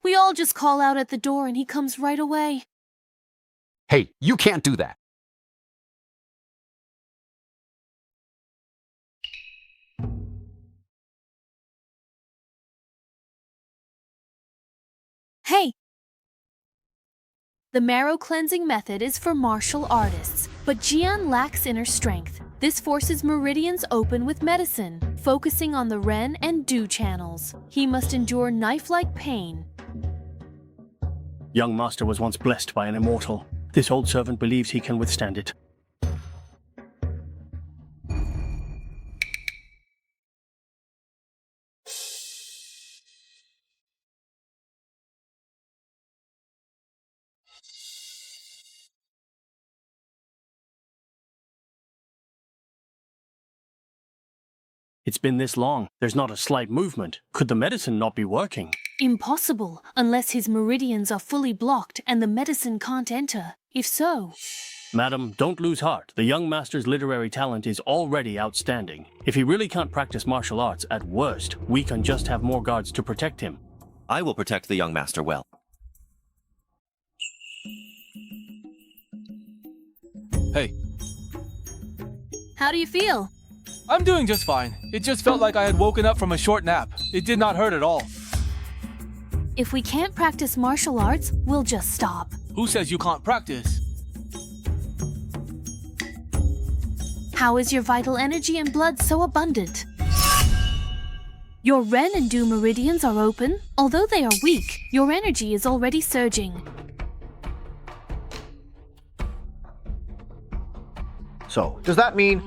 We all just call out at the door and he comes right away. Hey, you can't do that. Hey! The marrow cleansing method is for martial artists, but Jian lacks inner strength. This forces meridians open with medicine, focusing on the Ren and Du channels. He must endure knife-like pain. Young master was once blessed by an immortal. This old servant believes he can withstand it. It's been this long. There's not a slight movement. Could the medicine not be working? Impossible, unless his meridians are fully blocked and the medicine can't enter. If so... Madam, don't lose heart. The young master's literary talent is already outstanding. If he really can't practice martial arts, at worst, we can just have more guards to protect him. I will protect the young master well. Hey, How do you feel? I'm doing just fine. It just felt like I had woken up from a short nap. It did not hurt at all. If we can't practice martial arts, we'll just stop. Who says you can't practice? How is your vital energy and blood so abundant? Your Ren and Du meridians are open. Although they are weak, your energy is already surging. So, does that mean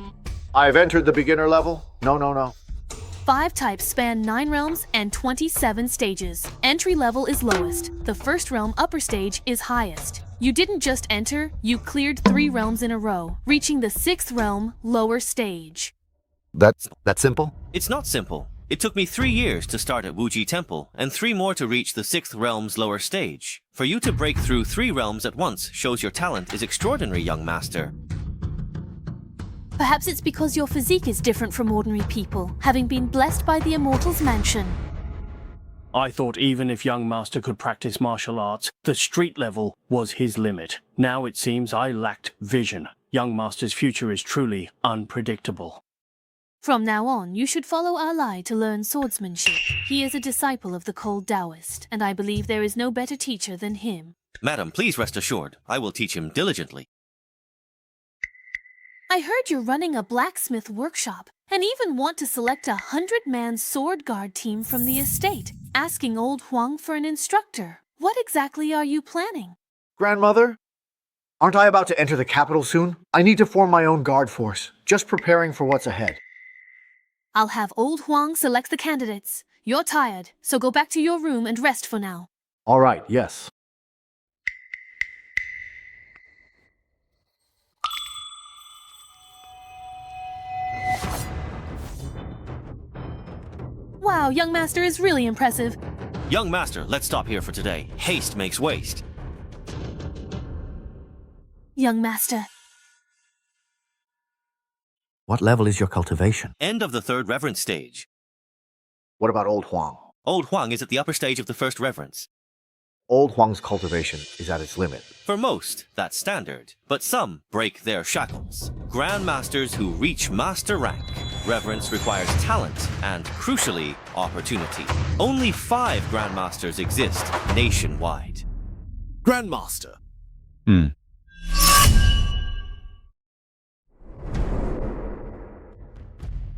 I've entered the beginner level? No. 5 types span 9 realms and 27 stages. Entry level is lowest. The first realm upper stage is highest. You didn't just enter, you cleared 3 realms in a row, reaching the 6th realm lower stage. That's simple? It's not simple. It took me 3 years to start at Wuji Temple, and 3 more to reach the 6th realm's lower stage. For you to break through 3 realms at once shows your talent is extraordinary, young master. Perhaps it's because your physique is different from ordinary people, having been blessed by the Immortal's mansion. I thought even if young master could practice martial arts, the street level was his limit. Now it seems I lacked vision. Young master's future is truly unpredictable. From now on, you should follow our Lai to learn swordsmanship. He is a disciple of the cold Taoist, and I believe there is no better teacher than him. Madam, please rest assured, I will teach him diligently. I heard you're running a blacksmith workshop, and even want to select a 100-man sword guard team from the estate, asking old Huang for an instructor. What exactly are you planning? Grandmother? Aren't I about to enter the capital soon? I need to form my own guard force, just preparing for what's ahead. I'll have old Huang select the candidates. You're tired, so go back to your room and rest for now. All right, yes. Wow, young master is really impressive. Young master, let's stop here for today. Haste makes waste. Young master. What level is your cultivation? End of the 3rd reverence stage. What about Old Huang? Old Huang is at the upper stage of the 1st reverence. Old Huang's cultivation is at its limit. For most, that's standard, but some break their shackles. Grandmasters who reach master rank. Reverence requires talent and, crucially, opportunity. Only 5 grandmasters exist nationwide. Grandmaster.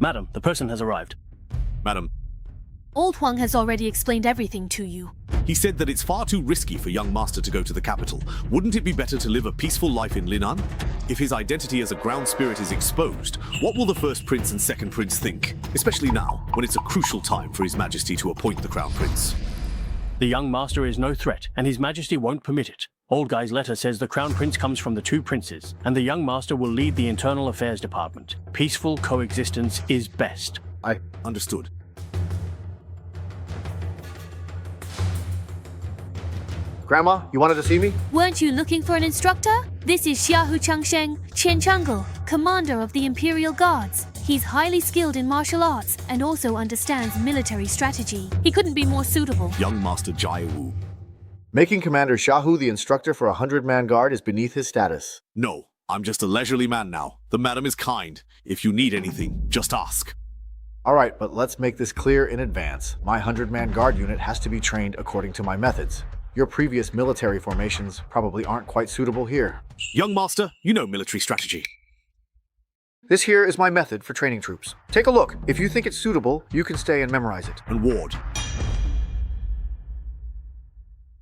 Madam, the person has arrived. Madam, Old Huang has already explained everything to you. he said that it's far too risky for young master to go to the capital. Wouldn't it be better to live a peaceful life in Linan? If his identity as a ground spirit is exposed, what will the first prince and second prince think? Especially now, when it's a crucial time for his majesty to appoint the crown prince. The young master is no threat, and his majesty won't permit it. Old Guy's letter says the crown prince comes from the 2 princes, and the young master will lead the internal affairs department. Peaceful coexistence is best. I understood. Grandma, you wanted to see me? Weren't you looking for an instructor? This is Xiaohu Changsheng, Qian Changel, commander of the Imperial Guards. He's highly skilled in martial arts and also understands military strategy. He couldn't be more suitable. Young Master Jai Wu. Making Commander Shahu the instructor for a 100-man guard is beneath his status. No, I'm just a leisurely man now. The madam is kind. If you need anything, just ask. All right, but let's make this clear in advance. My 100-man guard unit has to be trained according to my methods. Your previous military formations probably aren't quite suitable here. Young master, you know military strategy. This here is my method for training troops. Take a look. If you think it's suitable, you can stay and memorize it. And Ward.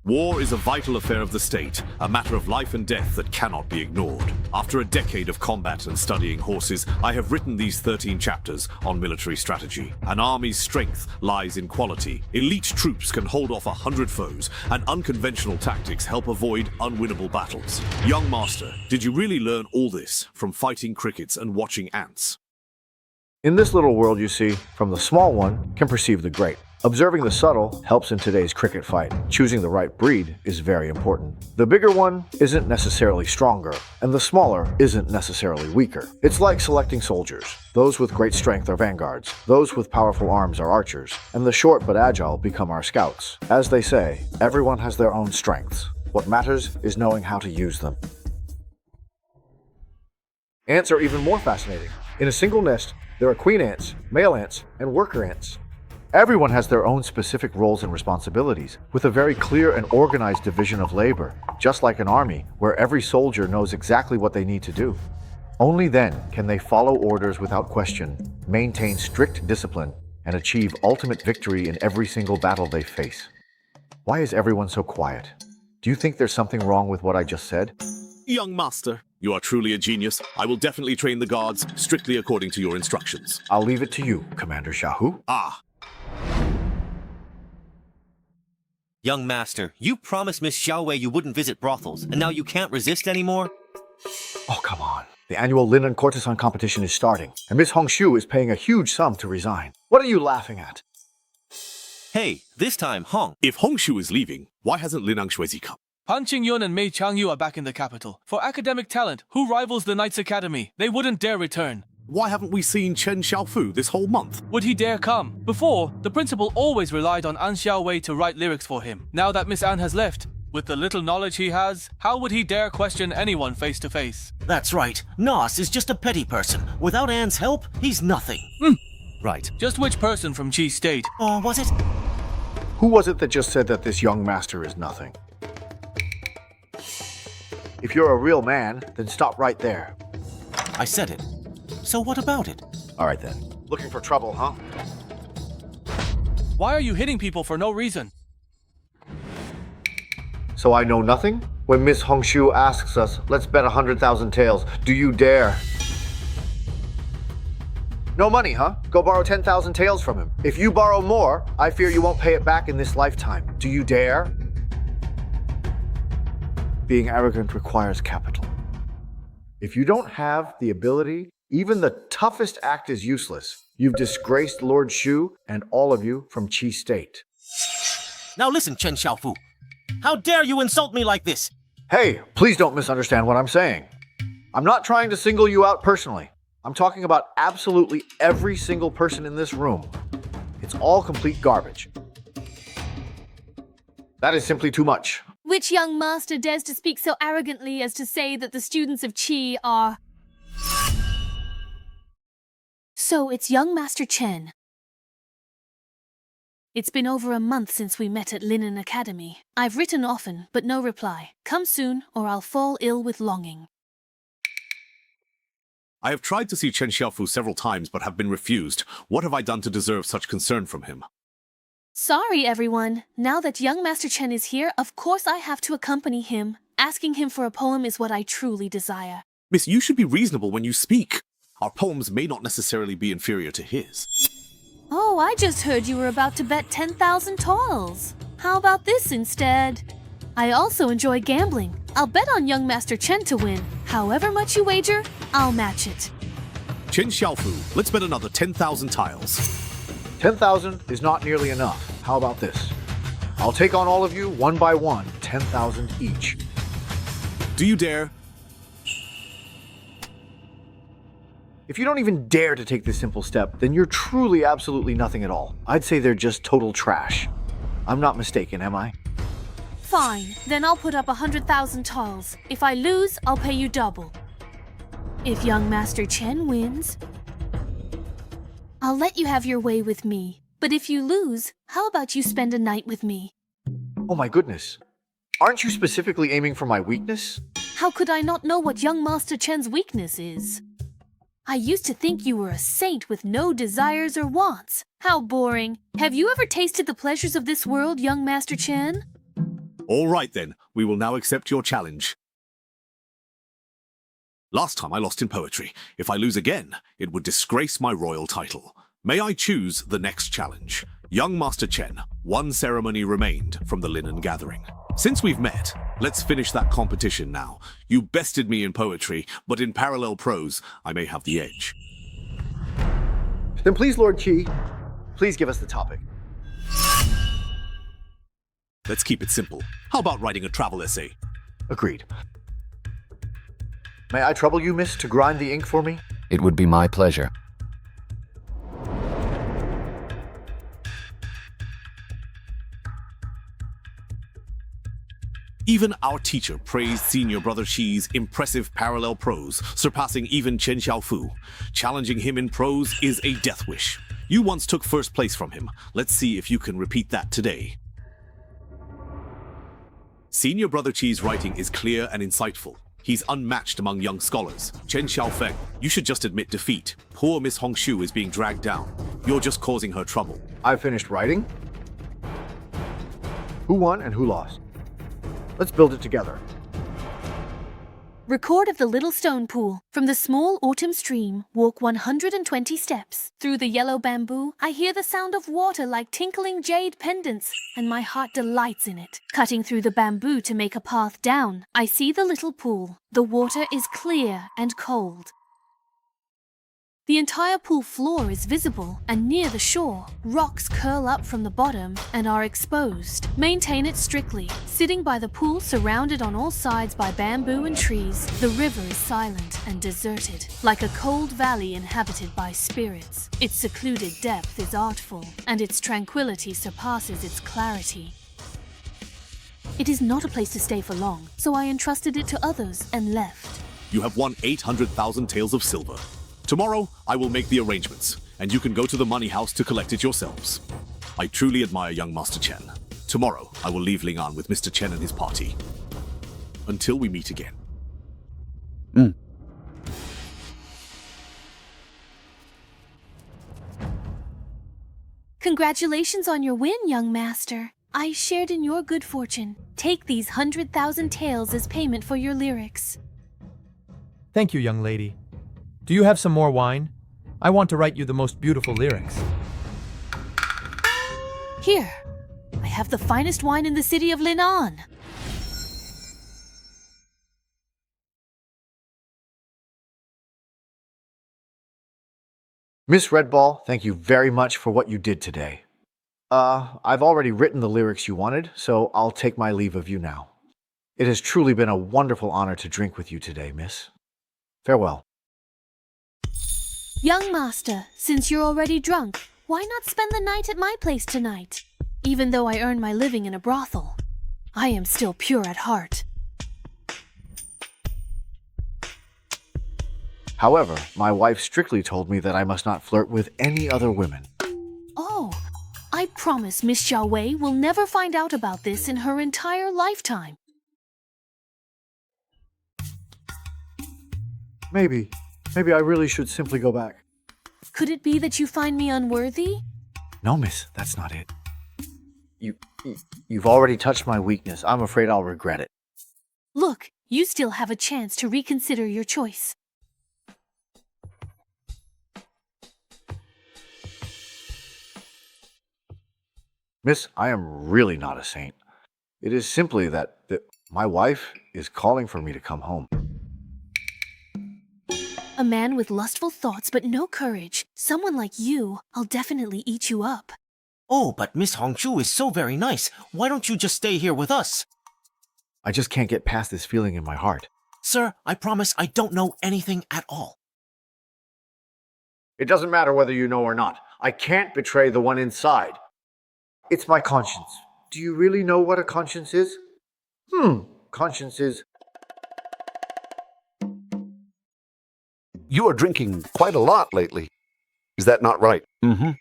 War is a vital affair of the state, a matter of life and death that cannot be ignored. After a decade of combat and studying horses, I have written these 13 chapters on military strategy. An army's strength lies in quality. Elite troops can hold off 100 foes, and unconventional tactics help avoid unwinnable battles. Young master, did you really learn all this from fighting crickets and watching ants? In this little world, you see, from the small one can perceive the great. Observing the subtle helps in today's cricket fight. Choosing the right breed is very important. The bigger one isn't necessarily stronger, and the smaller isn't necessarily weaker. It's like selecting soldiers. Those with great strength are vanguards, those with powerful arms are archers, and the short but agile become our scouts. As they say, everyone has their own strengths. What matters is knowing how to use them. Ants are even more fascinating. In a single nest, there are queen ants, male ants, and worker ants. Everyone has their own specific roles and responsibilities, with a very clear and organized division of labor, just like an army, where every soldier knows exactly what they need to do. Only then can they follow orders without question, maintain strict discipline, and achieve ultimate victory in every single battle they face. Why is everyone so quiet? Do you think there's something wrong with what I just said? Young master, you are truly a genius. I will definitely train the guards strictly according to your instructions. I'll leave it to you, Commander Shahu. Ah. Young master, you promised Miss Xiaowei you wouldn't visit brothels, and now you can't resist anymore? Oh, come on. The annual Linen Courtesan competition is starting, and Miss Hongshu is paying a huge sum to resign. What are you laughing at? Hey, this time Hong. If Hongshu is leaving, why hasn't Lin Angshuizi come? Han Qingyun and Mei Changyu are back in the capital. For academic talent, who rivals the Knights Academy? They wouldn't dare return. Why haven't we seen Chen Xiaofu this whole month? Would he dare come? Before, the principal always relied on An Xiaowei to write lyrics for him. Now that Miss An has left, with the little knowledge he has, how would he dare question anyone face to face? That's right. Nos is just a petty person. Without Anne's help, he's nothing. Right. Just which person from Qi State? Or was it? Who was it that just said that this young master is nothing? If you're a real man, then stop right there. I said it. So what about it? All right then. Looking for trouble, huh? Why are you hitting people for no reason? So I know nothing? When Miss Hongshu asks us, let's bet 100,000 taels, do you dare? No money, huh? Go borrow 10,000 taels from him. If you borrow more, I fear you won't pay it back in this lifetime. Do you dare? Being arrogant requires capital. If you don't have the ability, even the toughest act is useless. You've disgraced Lord Shu and all of you from Qi State. Now listen, Chen Xiaofu. How dare you insult me like this? Hey, please don't misunderstand what I'm saying. I'm not trying to single you out personally. I'm talking about absolutely every single person in this room. It's all complete garbage. That is simply too much. Which young master dares to speak so arrogantly as to say that the students of Qi are... So it's young Master Chen. It's been over a month since we met at Linen Academy. I've written often, but no reply. Come soon, or I'll fall ill with longing. I have tried to see Chen Xiaofu several times but have been refused. What have I done to deserve such concern from him? Sorry, everyone. Now that young Master Chen is here, of course I have to accompany him. Asking him for a poem is what I truly desire. Miss, you should be reasonable when you speak. Our poems may not necessarily be inferior to his. Oh, I just heard you were about to bet 10,000 taels. How about this instead? I also enjoy gambling. I'll bet on young Master Chen to win. However much you wager, I'll match it. Chen Xiaofu, let's bet another 10,000 tiles. 10,000 is not nearly enough. How about this? I'll take on all of you one by one, 10,000 each. Do you dare? If you don't even dare to take this simple step, then you're truly absolutely nothing at all. I'd say they're just total trash. I'm not mistaken, am I? Fine, then I'll put up 100,000 talls. If I lose, I'll pay you double. If young Master Chen wins, I'll let you have your way with me. But if you lose, how about you spend a night with me? Oh my goodness. Aren't you specifically aiming for my weakness? How could I not know what young Master Chen's weakness is? I used to think you were a saint with no desires or wants. How boring. Have you ever tasted the pleasures of this world, young Master Chen? All right then, we will now accept your challenge. Last time I lost in poetry. If I lose again, it would disgrace my royal title. May I choose the next challenge? Young Master Chen, one ceremony remained from the linen gathering. Since we've met, let's finish that competition now. You bested me in poetry, but in parallel prose, I may have the edge. Then please, Lord Qi, please give us the topic. Let's keep it simple. How about writing a travel essay? Agreed. May I trouble you, miss, to grind the ink for me? It would be my pleasure. Even our teacher praised Senior Brother Qi's impressive parallel prose, surpassing even Chen Xiaofu. Challenging him in prose is a death wish. You once took first place from him. Let's see if you can repeat that today. Senior Brother Qi's writing is clear and insightful. He's unmatched among young scholars. Chen Xiaofeng, you should just admit defeat. Poor Miss Hongshu is being dragged down. You're just causing her trouble. I've finished writing. Who won and who lost? Let's build it together. Record of the little stone pool. From the small autumn stream, walk 120 steps. Through the yellow bamboo, I hear the sound of water like tinkling jade pendants, and my heart delights in it. Cutting through the bamboo to make a path down, I see the little pool. The water is clear and cold. The entire pool floor is visible, and near the shore, rocks curl up from the bottom and are exposed. Maintain it strictly. Sitting by the pool surrounded on all sides by bamboo and trees, the river is silent and deserted, like a cold valley inhabited by spirits. Its secluded depth is artful, and its tranquility surpasses its clarity. It is not a place to stay for long, so I entrusted it to others and left. You have won 800,000 taels of silver. Tomorrow, I will make the arrangements, and you can go to the money house to collect it yourselves. I truly admire young Master Chen. Tomorrow, I will leave Lingan with Mr. Chen and his party. Until we meet again. Congratulations on your win, young master. I shared in your good fortune. Take these 100,000 taels as payment for your lyrics. Thank you, young lady. Do you have some more wine? I want to write you the most beautiful lyrics. Here, I have the finest wine in the city of Lin'an. Miss Redball, thank you very much for what you did today. I've already written the lyrics you wanted, so I'll take my leave of you now. It has truly been a wonderful honor to drink with you today, miss. Farewell. Young master, since you're already drunk, why not spend the night at my place tonight? Even though I earn my living in a brothel, I am still pure at heart. However, my wife strictly told me that I must not flirt with any other women. Oh, I promise Miss Xiaowei will never find out about this in her entire lifetime. Maybe I really should simply go back. Could it be that you find me unworthy? No, miss, that's not it. You've already touched my weakness. I'm afraid I'll regret it. Look, you still have a chance to reconsider your choice. Miss, I am really not a saint. It is simply that my wife is calling for me to come home. A man with lustful thoughts but no courage. Someone like you, I'll definitely eat you up. Oh, but Miss Hongshu is so very nice. Why don't you just stay here with us? I just can't get past this feeling in my heart. Sir, I promise I don't know anything at all. It doesn't matter whether you know or not. I can't betray the one inside. It's my conscience. Do you really know what a conscience is? Conscience is... You are drinking quite a lot lately. Is that not right? Mm-hmm.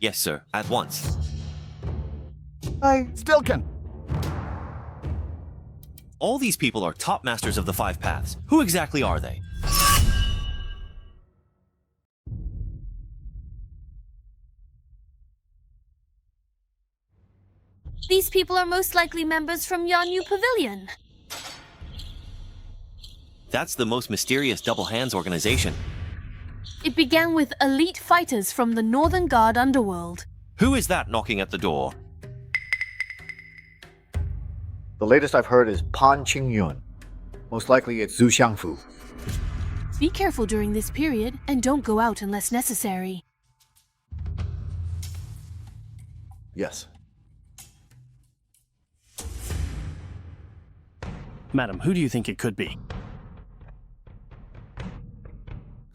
Yes, sir, at once. I still can. All these people are top masters of the five paths. Who exactly are they? These people are most likely members from Yanyu Pavilion. That's the most mysterious Double Hands organization. It began with elite fighters from the Northern Guard underworld. Who is that knocking at the door? The latest I've heard is Pan Qingyun. Most likely it's Zhu Xiangfu. Be careful during this period and don't go out unless necessary. Yes. Madam, who do you think it could be?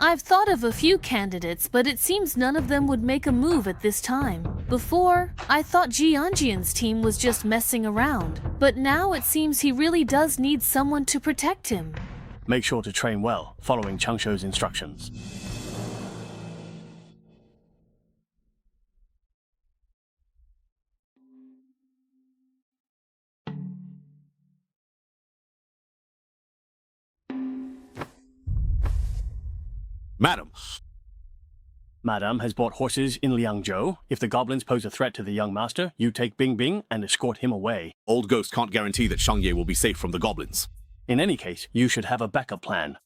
I've thought of a few candidates, but it seems none of them would make a move at this time. Before, I thought Jianjian's team was just messing around, but now it seems he really does need someone to protect him. Make sure to train well, following Changsho's instructions. Madam, Madame has bought horses in Liangzhou. If the goblins pose a threat to the young master, you take Bing Bing and escort him away. Old Ghost can't guarantee that Shangye will be safe from the goblins. In any case, you should have a backup plan.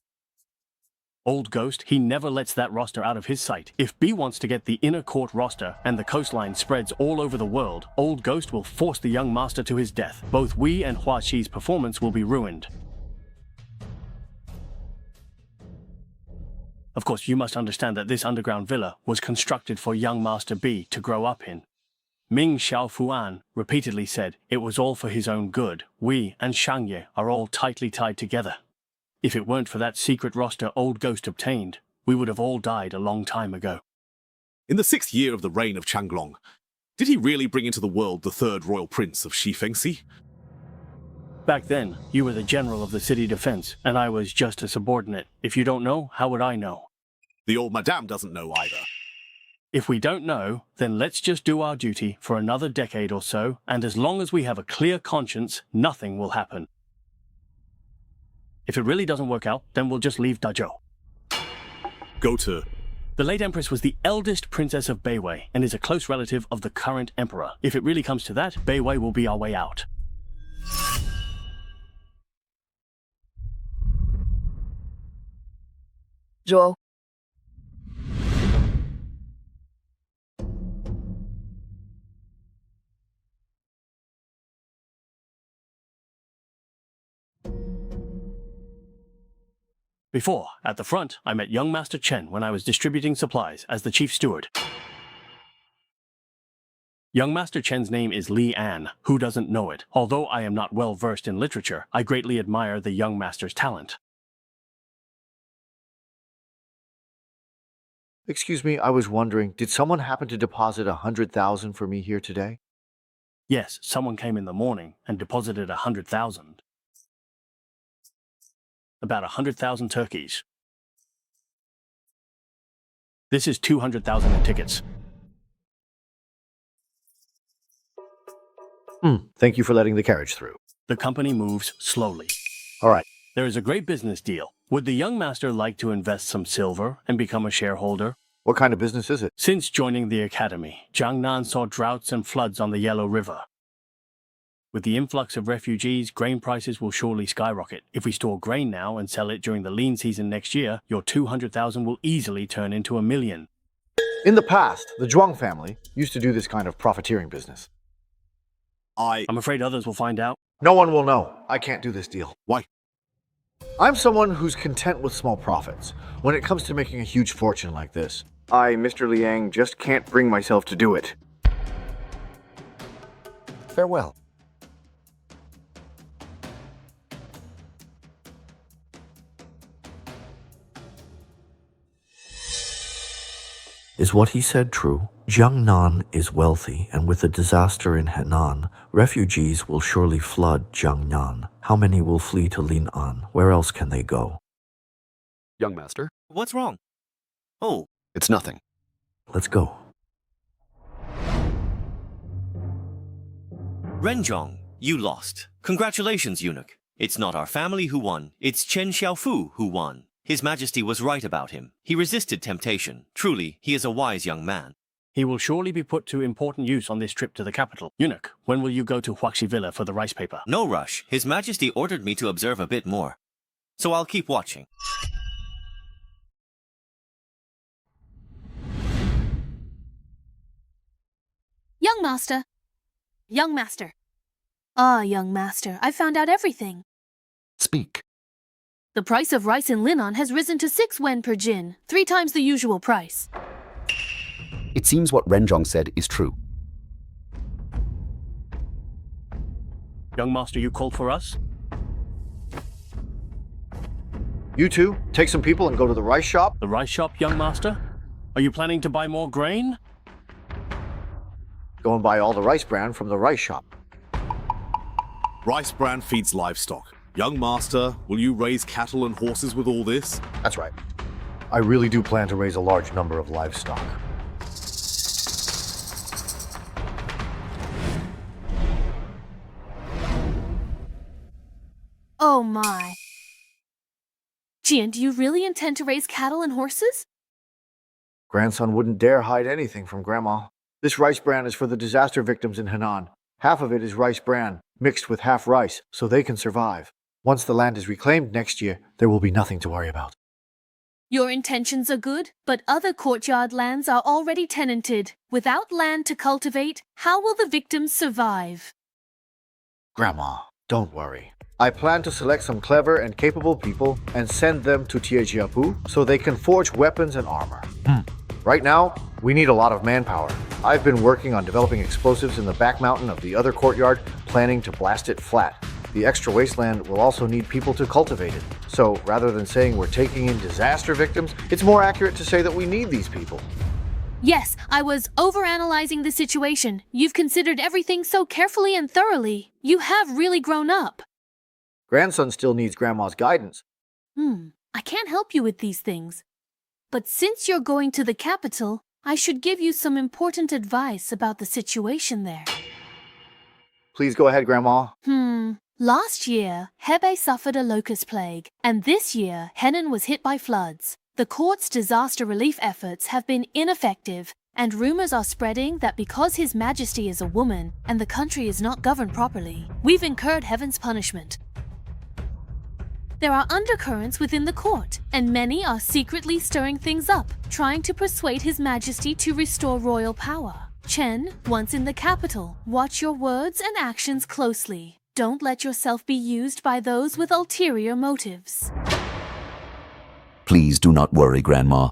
Old Ghost, he never lets that roster out of his sight. If B wants to get the inner court roster and the coastline spreads all over the world, Old Ghost will force the young master to his death. Both we and Hua Xi's performance will be ruined. Of course, you must understand that this underground villa was constructed for young Master B to grow up in. Ming Xiaofuan repeatedly said it was all for his own good. We and Shangye are all tightly tied together. If it weren't for that secret roster Old Ghost obtained, we would have all died a long time ago. In the 6th year of the reign of Changlong, did he really bring into the world the 3rd royal prince of Shifengxi? Back then, you were the general of the city defense, and I was just a subordinate. If you don't know, how would I know? The old madame doesn't know either. If we don't know, then let's just do our duty for another decade or so, and as long as we have a clear conscience, nothing will happen. If it really doesn't work out, then we'll just leave Dazhou. Go to... The late Empress was the eldest princess of Beiwei and is a close relative of the current emperor. If it really comes to that, Beiwei will be our way out. Zhou. Before, at the front, I met young Master Chen when I was distributing supplies as the chief steward. Young Master Chen's name is Li An. Who doesn't know it? Although I am not well versed in literature, I greatly admire the young master's talent. Excuse me, I was wondering, did someone happen to deposit 100,000 for me here today? Yes, someone came in the morning and deposited 100,000. About 100,000 turkeys. This is 200,000 in tickets. Thank you for letting the carriage through. The company moves slowly. All right. There is a great business deal. Would the young master like to invest some silver and become a shareholder? What kind of business is it? Since joining the academy, Jiangnan saw droughts and floods on the Yellow River. With the influx of refugees, grain prices will surely skyrocket. If we store grain now and sell it during the lean season next year, your 200,000 will easily turn into 1 million. In the past, the Zhuang family used to do this kind of profiteering business. I'm afraid others will find out. No one will know. I can't do this deal. Why? I'm someone who's content with small profits. When it comes to making a huge fortune like this, I, Mr. Liang, just can't bring myself to do it. Farewell. Is what he said true? Jiangnan is wealthy, and with the disaster in Henan, refugees will surely flood Jiangnan. How many will flee to Lin'an? Where else can they go? Young master, What's wrong? Oh, it's nothing. Let's go. Renzhong, you lost. Congratulations, eunuch. It's not our family who won, it's Chen Xiaofu who won. His Majesty was right about him. He resisted temptation. Truly, he is a wise young man. He will surely be put to important use on this trip to the capital. Eunuch, when will you go to Huaxi Villa for the rice paper? No rush. His Majesty ordered me to observe a bit more. So I'll keep watching. Young master. Young master. Ah, young master, I found out everything. Speak. The price of rice in Lin'an has risen to 6 wen per jin, 3 times the usual price. It seems what Renzhong said is true. Young master, you called for us? You two, take some people and go to the rice shop. The rice shop, young master? Are you planning to buy more grain? Go and buy all the rice bran from the rice shop. Rice bran feeds livestock. Young master, will you raise cattle and horses with all this? That's right. I really do plan to raise a large number of livestock. Oh my. Jian, do you really intend to raise cattle and horses? Grandson wouldn't dare hide anything from Grandma. This rice bran is for the disaster victims in Henan. Half of it is rice bran, mixed with half rice, so they can survive. Once the land is reclaimed next year, there will be nothing to worry about. Your intentions are good, but other courtyard lands are already tenanted. Without land to cultivate, how will the victims survive? Grandma, don't worry. I plan to select some clever and capable people and send them to Tiejiapu so they can forge weapons and armor. Right now, we need a lot of manpower. I've been working on developing explosives in the back mountain of the other courtyard, planning to blast it flat. The extra wasteland will also need people to cultivate it. So rather than saying we're taking in disaster victims, it's more accurate to say that we need these people. Yes, I was overanalyzing the situation. You've considered everything so carefully and thoroughly. You have really grown up. Grandson still needs Grandma's guidance. I can't help you with these things. But since you're going to the capital, I should give you some important advice about the situation there. Please go ahead, Grandma. Last year, Hebei suffered a locust plague, and this year, Henan was hit by floods. The court's disaster relief efforts have been ineffective, and rumors are spreading that because His Majesty is a woman and the country is not governed properly, we've incurred heaven's punishment. There are undercurrents within the court, and many are secretly stirring things up, trying to persuade His Majesty to restore royal power. Chen, once in the capital, watch your words and actions closely. Don't let yourself be used by those with ulterior motives. Please do not worry, Grandma.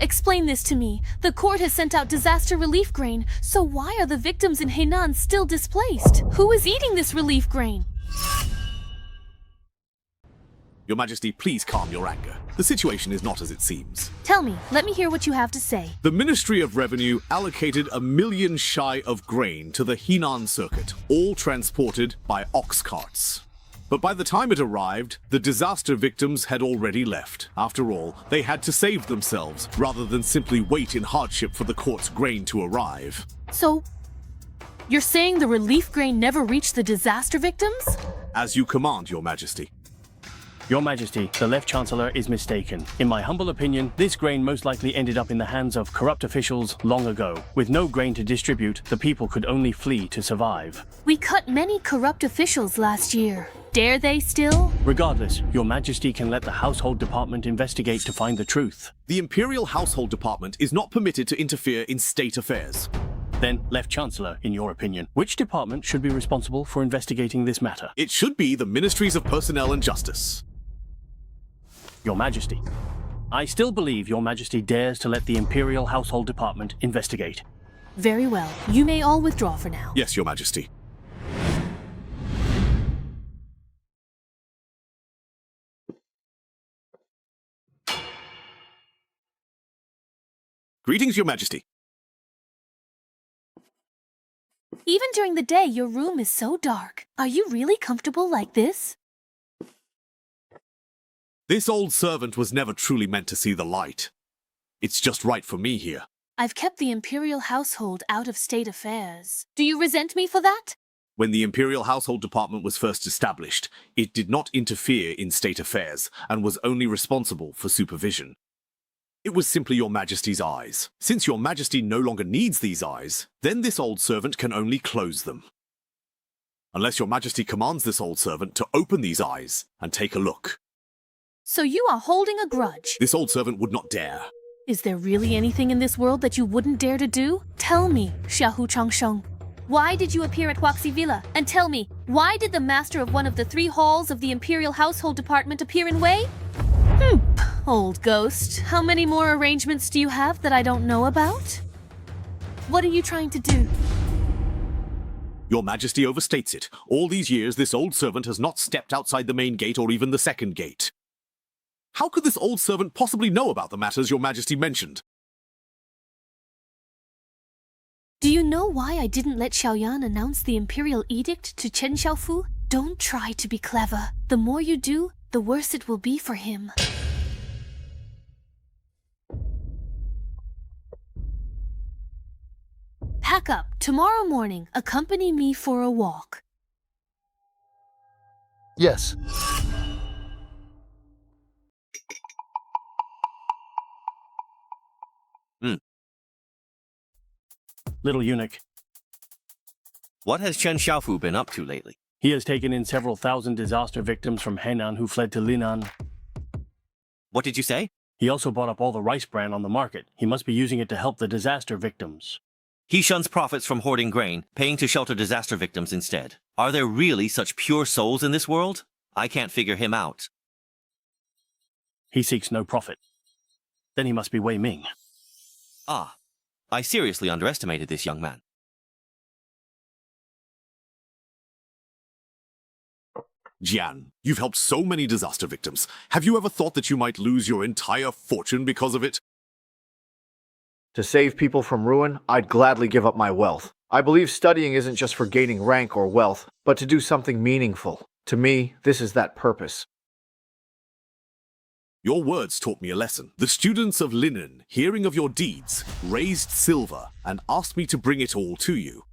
Explain this to me. The court has sent out disaster relief grain, so why are the victims in Henan still displaced? Who is eating this relief grain? Your Majesty, please calm your anger. The situation is not as it seems. Tell me, let me hear what you have to say. The Ministry of Revenue allocated 1 million shy of grain to the Henan circuit, all transported by ox carts. But by the time it arrived, the disaster victims had already left. After all, they had to save themselves, rather than simply wait in hardship for the court's grain to arrive. So, you're saying the relief grain never reached the disaster victims? As you command, Your Majesty. Your Majesty, the left chancellor is mistaken. In my humble opinion, this grain most likely ended up in the hands of corrupt officials long ago. With no grain to distribute, the people could only flee to survive. We cut many corrupt officials last year. Dare they still? Regardless, Your Majesty can let the Household Department investigate to find the truth. The Imperial Household Department is not permitted to interfere in state affairs. Then, Left Chancellor, in your opinion, which department should be responsible for investigating this matter? It should be the Ministries of Personnel and Justice. Your Majesty, I still believe Your Majesty dares to let the Imperial Household Department investigate. Very well. You may all withdraw for now. Yes, Your Majesty. Greetings, Your Majesty. Even during the day, your room is so dark. Are you really comfortable like this? This old servant was never truly meant to see the light. It's just right for me here. I've kept the Imperial household out of state affairs. Do you resent me for that? When the Imperial Household Department was first established, it did not interfere in state affairs and was only responsible for supervision. It was simply Your Majesty's eyes. Since Your Majesty no longer needs these eyes, then this old servant can only close them. Unless Your Majesty commands this old servant to open these eyes and take a look. So you are holding a grudge. This old servant would not dare. Is there really anything in this world that you wouldn't dare to do? Tell me, Xiaohu Changsheng. Why did you appear at Huaxi Villa? And tell me, why did the master of one of the 3 halls of the Imperial Household Department appear in Wei? Old ghost, how many more arrangements do you have that I don't know about? What are you trying to do? Your Majesty overstates it. All these years, this old servant has not stepped outside the main gate or even the second gate. How could this old servant possibly know about the matters Your Majesty mentioned? Do you know why I didn't let Xiaoyan announce the Imperial Edict to Chen Xiaofu? Don't try to be clever. The more you do, the worse it will be for him. Pack up. Tomorrow morning, accompany me for a walk. Yes. Little eunuch, What has Chen Xiaofu been up to lately? he has taken in several thousand disaster victims from Henan who fled to Linan. What did you say? He also bought up all the rice bran on the market. He must be using it to help the disaster victims. He shuns profits from hoarding grain, paying to shelter disaster victims instead. Are there really such pure souls in this world? I can't figure him out. He seeks no profit. Then he must be Wei Ming. Ah, I seriously underestimated this young man. Jian, you've helped so many disaster victims. Have you ever thought that you might lose your entire fortune because of it? To save people from ruin, I'd gladly give up my wealth. I believe studying isn't just for gaining rank or wealth, but to do something meaningful. To me, this is that purpose. Your words taught me a lesson. The students of Linen, hearing of your deeds, raised silver and asked me to bring it all to you.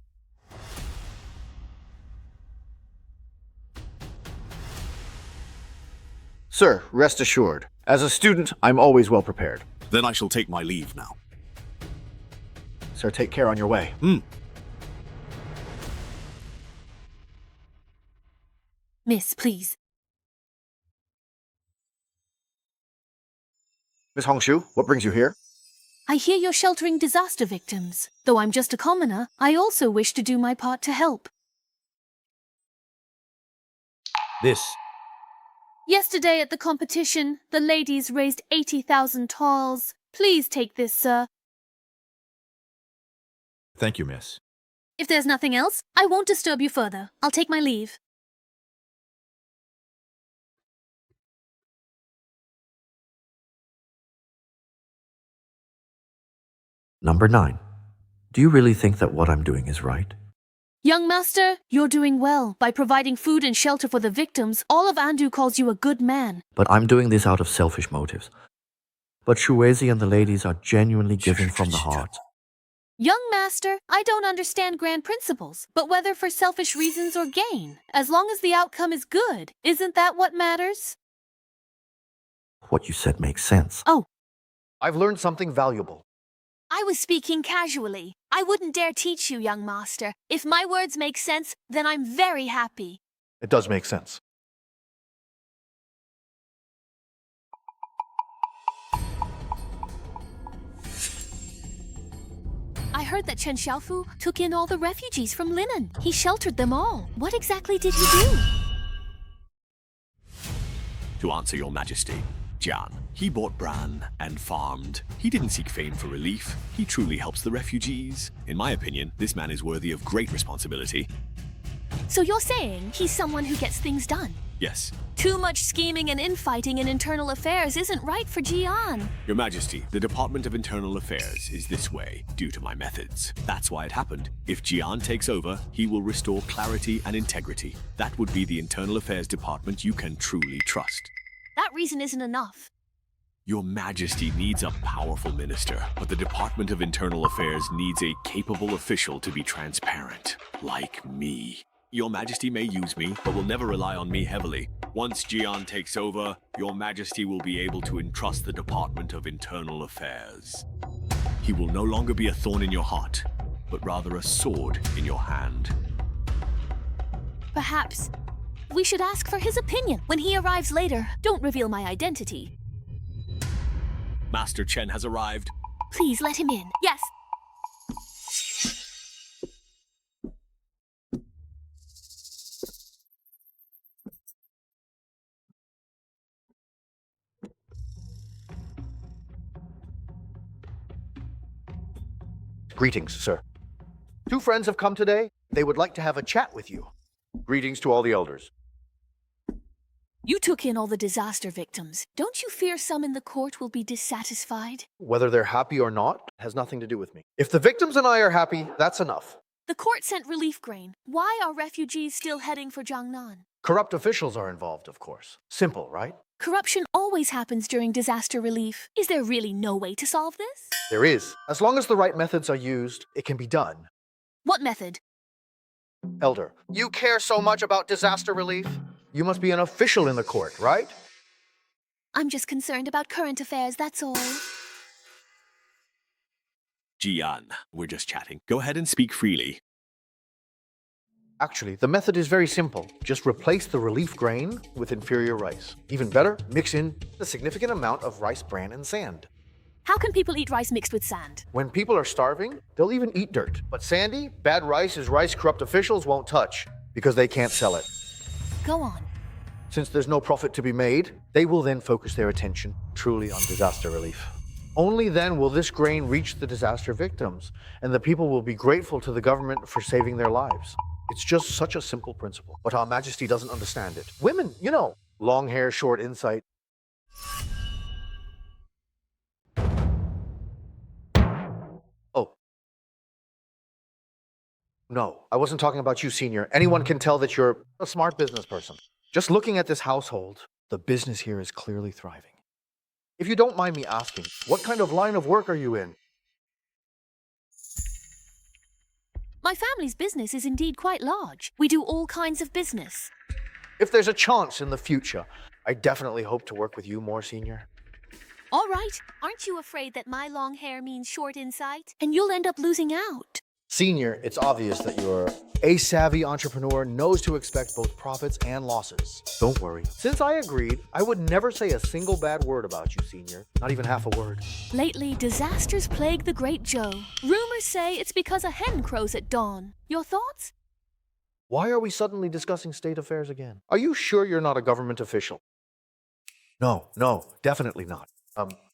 Sir, rest assured. As a student, I'm always well prepared. Then I shall take my leave now. Sir, take care on your way. Miss, please. Miss Hongshu, what brings you here? I hear you're sheltering disaster victims. Though I'm just a commoner, I also wish to do my part to help. This. Yesterday at the competition, the ladies raised 80,000 taels. Please take this, sir. Thank you, miss. If there's nothing else, I won't disturb you further. I'll take my leave. Number 9. Do you really think that what I'm doing is right? Young master, you're doing well. By providing food and shelter for the victims, all of Andu calls you a good man. But I'm doing this out of selfish motives. But Shuizi and the ladies are genuinely giving from the heart. Young master, I don't understand grand principles, but whether for selfish reasons or gain, as long as the outcome is good, isn't that what matters? What you said makes sense. Oh, I've learned something valuable. I was speaking casually. I wouldn't dare teach you, young master. If my words make sense, then I'm very happy. It does make sense. I heard that Chen Xiaofu took in all the refugees from Linan. He sheltered them all. What exactly did he do? To answer your majesty, Jian. He bought bran and farmed. He didn't seek fame for relief. He truly helps the refugees. In my opinion, this man is worthy of great responsibility. So you're saying he's someone who gets things done? Yes. Too much scheming and infighting in internal affairs isn't right for Jian. Your Majesty, the Department of Internal Affairs is this way due to my methods. That's why it happened. If Jian takes over, he will restore clarity and integrity. That would be the Internal Affairs Department you can truly trust. That reason isn't enough. Your Majesty needs a powerful minister, but the Department of Internal Affairs needs a capable official to be transparent, like me. Your Majesty may use me, but will never rely on me heavily. Once Jian takes over, Your Majesty will be able to entrust the Department of Internal Affairs. He will no longer be a thorn in your heart, but rather a sword in your hand. Perhaps we should ask for his opinion. When he arrives later, don't reveal my identity. Master Chen has arrived. Please let him in. Yes. Greetings, sir. Two friends have come today. They would like to have a chat with you. Greetings to all the elders. You took in all the disaster victims. Don't you fear some in the court will be dissatisfied? Whether they're happy or not has nothing to do with me. If the victims and I are happy, that's enough. The court sent relief grain. Why are refugees still heading for Jiangnan? Corrupt officials are involved, of course. Simple, right? Corruption always happens during disaster relief. Is there really no way to solve this? There is. As long as the right methods are used, it can be done. What method? Elder, you care so much about disaster relief? You must be an official in the court, right? I'm just concerned about current affairs, that's all. Jian, we're just chatting. Go ahead and speak freely. Actually, the method is very simple. Just replace the relief grain with inferior rice. Even better, mix in a significant amount of rice bran and sand. How can people eat rice mixed with sand? When people are starving, they'll even eat dirt. But sandy, bad rice is rice corrupt officials won't touch because they can't sell it. Go on. Since there's no profit to be made, they will then focus their attention truly on disaster relief. Only then will this grain reach the disaster victims, and the people will be grateful to the government for saving their lives. It's just such a simple principle, but Our Majesty doesn't understand it. Women, you know, long hair, short insight. Oh. No, I wasn't talking about you, Senior. Anyone can tell that you're a smart business person. Just looking at this household, the business here is clearly thriving. If you don't mind me asking, what kind of line of work are you in? My family's business is indeed quite large. We do all kinds of business. If there's a chance in the future, I definitely hope to work with you more, Senior. All right. Aren't you afraid that my long hair means short insight? And you'll end up losing out. Senior, it's obvious that you're a savvy entrepreneur, knows to expect both profits and losses. Don't worry. Since I agreed, I would never say a single bad word about you, Senior. Not even half a word. Lately, disasters plague the Great Joe. Rumors say it's because a hen crows at dawn. Your thoughts? Why are we suddenly discussing state affairs again? Are you sure you're not a government official? No, definitely not.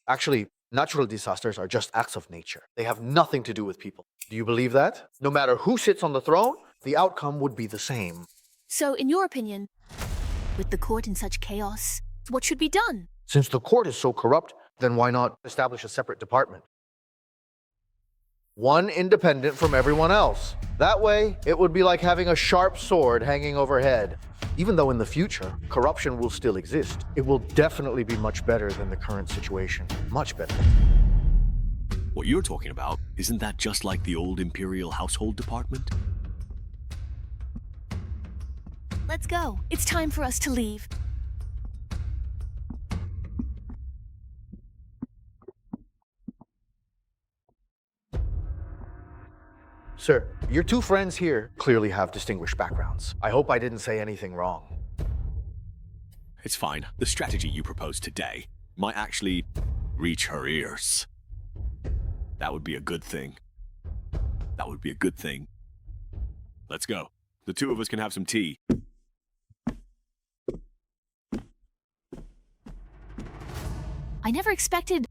Actually, natural disasters are just acts of nature. They have nothing to do with people. Do you believe that? No matter who sits on the throne, the outcome would be the same. So, in your opinion, with the court in such chaos, what should be done? Since the court is so corrupt, then why not establish a separate department? One independent from everyone else. That way, it would be like having a sharp sword hanging overhead. Even though in the future, corruption will still exist, it will definitely be much better than the current situation. Much better. What you're talking about, isn't that just like the old Imperial Household Department? Let's go. It's time for us to leave. Sir, your two friends here clearly have distinguished backgrounds. I hope I didn't say anything wrong. It's fine. The strategy you proposed today might actually reach her ears. That would be a good thing. That would be a good thing. Let's go. The two of us can have some tea. I never expected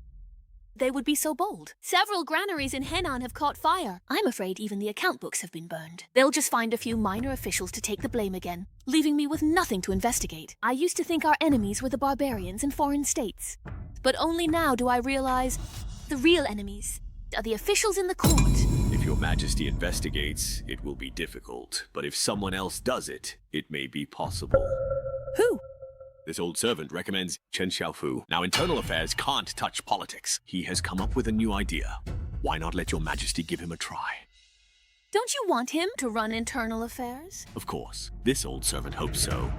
they would be so bold. Several granaries in Henan have caught fire. I'm afraid even the account books have been burned. They'll just find a few minor officials to take the blame again, leaving me with nothing to investigate. I used to think our enemies were the barbarians in foreign states. But only now do I realize the real enemies are the officials in the court. If your majesty investigates, it will be difficult. But if someone else does it, it may be possible. Who? This old servant recommends Chen Xiaofu. Now, internal affairs can't touch politics. He has come up with a new idea. Why not let your majesty give him a try? Don't you want him to run internal affairs? Of course, this old servant hopes so.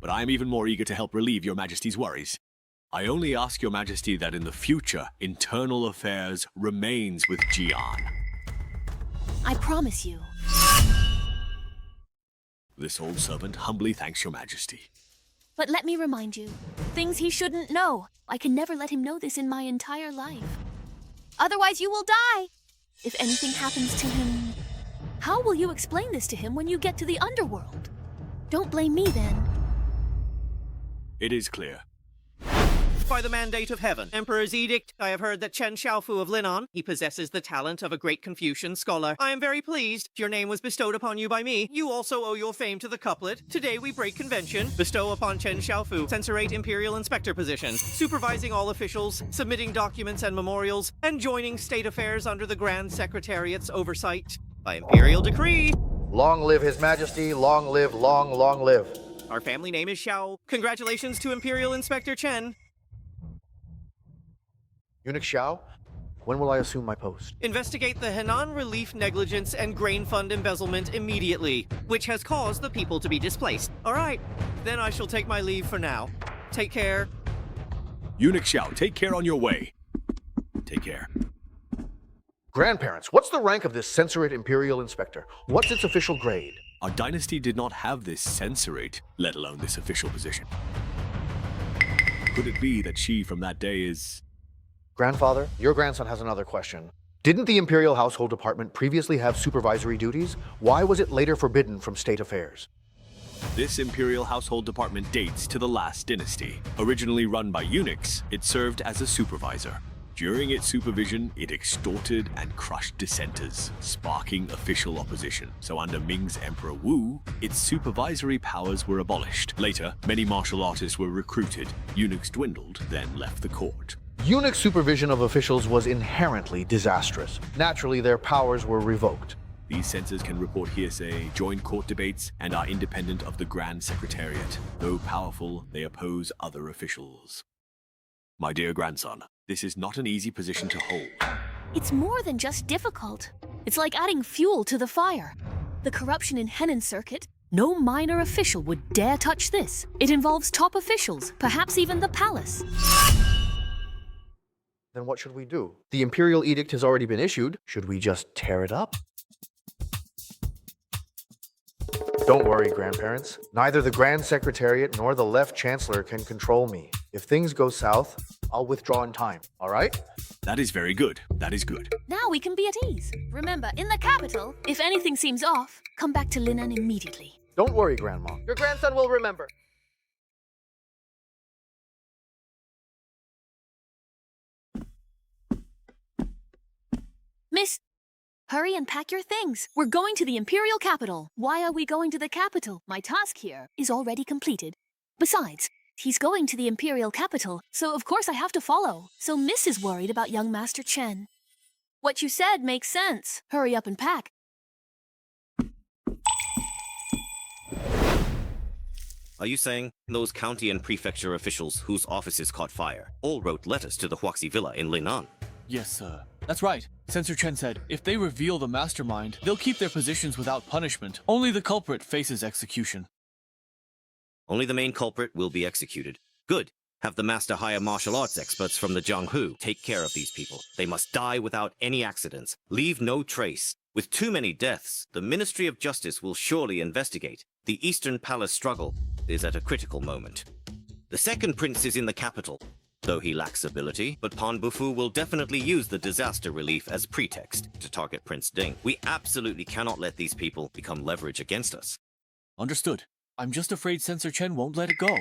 But I am even more eager to help relieve your majesty's worries. I only ask your majesty that in the future, internal affairs remains with Jian. I promise you. This old servant humbly thanks your majesty. But let me remind you, things he shouldn't know. I can never let him know this in my entire life. Otherwise you will die. If anything happens to him, how will you explain this to him when you get to the underworld? Don't blame me then. It is clear. By the mandate of heaven, Emperor's edict, I have heard that Chen Xiaofu of Linan, he possesses the talent of a great Confucian scholar. I am very pleased. Your name was bestowed upon you by me. You also owe your fame to the couplet. Today we break convention. Bestow upon Chen Xiaofu, censorate Imperial Inspector position, supervising all officials, submitting documents and memorials, and joining state affairs under the Grand Secretariat's oversight. By Imperial decree. Long live His Majesty, long live, long live. Our family name is Xiao. Congratulations to Imperial Inspector Chen. Eunuch Xiao, when will I assume my post? Investigate the Henan relief negligence and grain fund embezzlement immediately, which has caused the people to be displaced. All right, then I shall take my leave for now. Take care. Eunuch Xiao, take care on your way. Take care. Grandparents, what's the rank of this censorate Imperial Inspector? What's its official grade? Our dynasty did not have this censorate, let alone this official position. Could it be that she from that day is... Grandfather, your grandson has another question. Didn't the Imperial Household Department previously have supervisory duties? Why was it later forbidden from state affairs? This Imperial Household Department dates to the last dynasty. Originally run by eunuchs, it served as a supervisor. During its supervision, it extorted and crushed dissenters, sparking official opposition. So under Ming's Emperor Wu, its supervisory powers were abolished. Later, many martial artists were recruited. Eunuchs dwindled, then left the court. Eunuch supervision of officials was inherently disastrous. Naturally, their powers were revoked. These censors can report hearsay, join court debates, and are independent of the Grand Secretariat. Though powerful, they oppose other officials. My dear grandson, this is not an easy position to hold. It's more than just difficult. It's like adding fuel to the fire. The corruption in Henan Circuit, no minor official would dare touch this. It involves top officials, perhaps even the palace. Then what should we do? The Imperial Edict has already been issued. Should we just tear it up? Don't worry, grandparents. Neither the Grand Secretariat nor the Left Chancellor can control me. If things go south, I'll withdraw in time, all right? That is very good. That is good. Now we can be at ease. Remember, in the capital, if anything seems off, come back to Linan immediately. Don't worry, Grandma. Your grandson will remember. Miss, hurry and pack your things. We're going to the Imperial capital. Why are we going to the capital? My task here is already completed. Besides, he's going to the Imperial capital, so of course I have to follow. So Miss is worried about young Master Chen. What you said makes sense. Hurry up and pack. Are you saying those county and prefecture officials whose offices caught fire all wrote letters to the Huaxi Villa in Linan? Yes, sir. That's right. Censor Chen said, if they reveal the mastermind, they'll keep their positions without punishment. Only the culprit faces execution. Only the main culprit will be executed. Good. Have the master hire martial arts experts from the Jianghu. Take care of these people. They must die without any accidents. Leave no trace. With too many deaths, the Ministry of Justice will surely investigate. The Eastern Palace struggle is at a critical moment. The second prince is in the capital, though he lacks ability, but Pan Bufu will definitely use the disaster relief as pretext to target Prince Ding. We absolutely cannot let these people become leverage against us. Understood. I'm just afraid Censor Chen won't let it go.